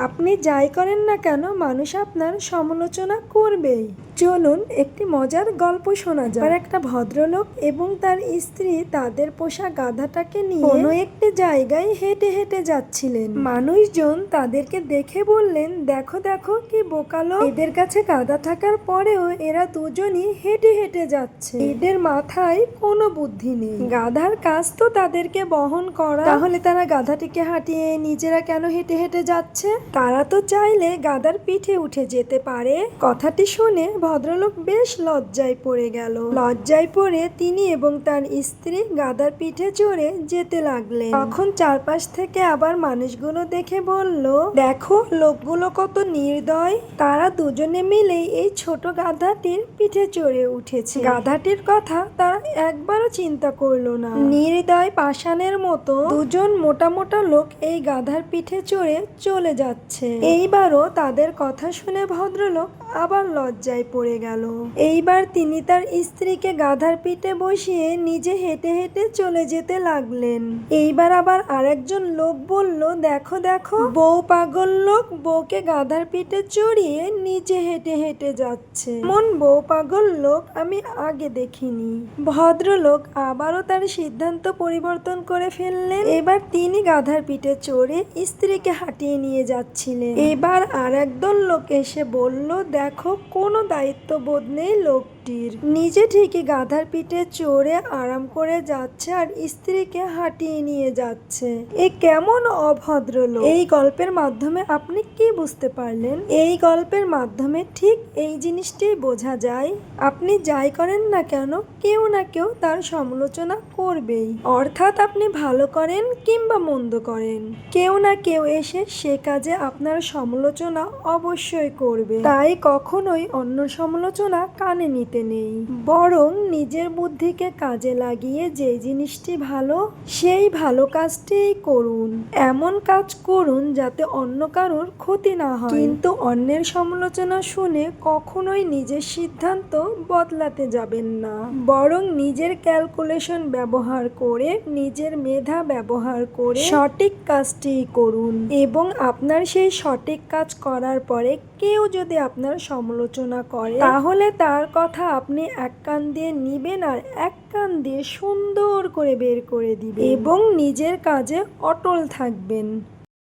আপনি যাই করেন না কেন মানুষ আপনার সমালোচনা করবেই। চলুন একটি মজার গল্প শোনা যাক। আর একটা ভদ্রলোক এবং তার স্ত্রী তাদের পোষা গাধাটাকে নিয়ে কোনো একটি জায়গায় হেঁটে হেঁটে যাচ্ছিলেন। মানুষজন তাদেরকে দেখে বললেন, দেখো দেখো কি বোকা লোক, এদের কাছে গাধা থাকার পরেও এরা দুজনই হেঁটে হেঁটে যাচ্ছে, এদের মাথায় কোনো বুদ্ধি নেই। গাধার কাজ তো তাদেরকে বহন করা, তাহলে তারা গাধাটিকে হাঁটিয়ে নিজেরা কেন হেঁটে হেঁটে যাচ্ছে? তারা তো চাইলে গাধার পিঠে উঠে যেতে পারে। কথাটি শুনে ভদ্রলোক বেশ লজ্জায় পড়ে গেল। লজ্জায় পড়ে তিনি এবং তার স্ত্রী গাধার পিঠে চড়ে যেতে লাগলেন। তখন চারপাশ থেকে আবার মানুষগুলো দেখে বলল, দেখো লোকগুলো কত নির্দয়, তারা দুজনে মিলেই এই ছোট গাধাটির পিঠে চড়ে উঠেছে। গাধাটির কথা তারা একবারও চিন্তা করলো না। নির্দয় পাষাণের মতো দুজন মোটা মোটা লোক এই গাধার পিঠে চড়ে চলে যাচ্ছে। এইবারও তাদের কথা শুনে ভদ্রলোক আবার লজ্জায় পড়ে গেল। এইবার তিনি তার স্ত্রীকে গাধার পিঠে বসিয়ে নিজে হেঁটে হেঁটে চলে যেতে লাগলেন। এইবার আবার আরেকজন লোক বলল, দেখো দেখো বউ পাগল লোক বউকে গাধার পিঠে চড়িয়ে নিজে হেঁটে হেঁটে যাচ্ছে, এমন বউ পাগল লোক আমি আগে দেখিনি। ভদ্রলোক আবারও তার সিদ্ধান্ত পরিবর্তন করে ফেললেন। এবার তিনি গাধার পিঠে চড়ে স্ত্রীকে হাঁটিয়ে নিয়ে যাচ্ছিলেন। এবার আর একদল লোক এসে বলল, দেখো কোনো দায়িত্ববোধ নেই লোকটির, নিজে ঠিকই গাধার পিঠে চড়ে আরাম করে যাচ্ছে আর স্ত্রীকে হাঁটিয়ে নিয়ে যাচ্ছে, এ কেমন অভদ্র লোক। এই গল্পের মাধ্যমে আপনি কি বুঝতে পারলেন? এই গল্পের মাধ্যমে ঠিক এই জিনিসটি বোঝা যায়, আপনি যাই করেন না কেন কেউ না কেউ তার সমালোচনা করবেই। অর্থাৎ আপনি ভালো করেন কিংবা মন্দ করেন, কেউ না কেউ এসে সে কাজে আপনার সমালোচনা অবশ্যই করবে। তাই কখনোই অন্য সমালোচনা কানে নিতে নেই, বরং নিজের বুদ্ধিকে কাজে লাগিয়ে যে জিনিসটি ভালো সেই ভালো কাজটিই করুন। এমন কাজ করুন যাতে অন্য কারোর ক্ষতি না হয়, কিন্তু অন্যের সমালোচনা শুনে কখনোই নিজের সিদ্ধান্ত বদলাতে যাবেন না, বরং নিজের ক্যালকুলেশন ব্যবহার করে নিজের মেধা ব্যবহার করে সঠিক কাজটি করুন। এবং আপনার সেই সঠিক কাজ করার পরে কেউ যদি আপনার সমালোচনা করে তাহলে তার কথা আপনি এক কান দিয়ে নিবেন আর এক কান দিয়ে সুন্দর করে বের করে দিবেন এবং নিজের কাজে অটল থাকবেন।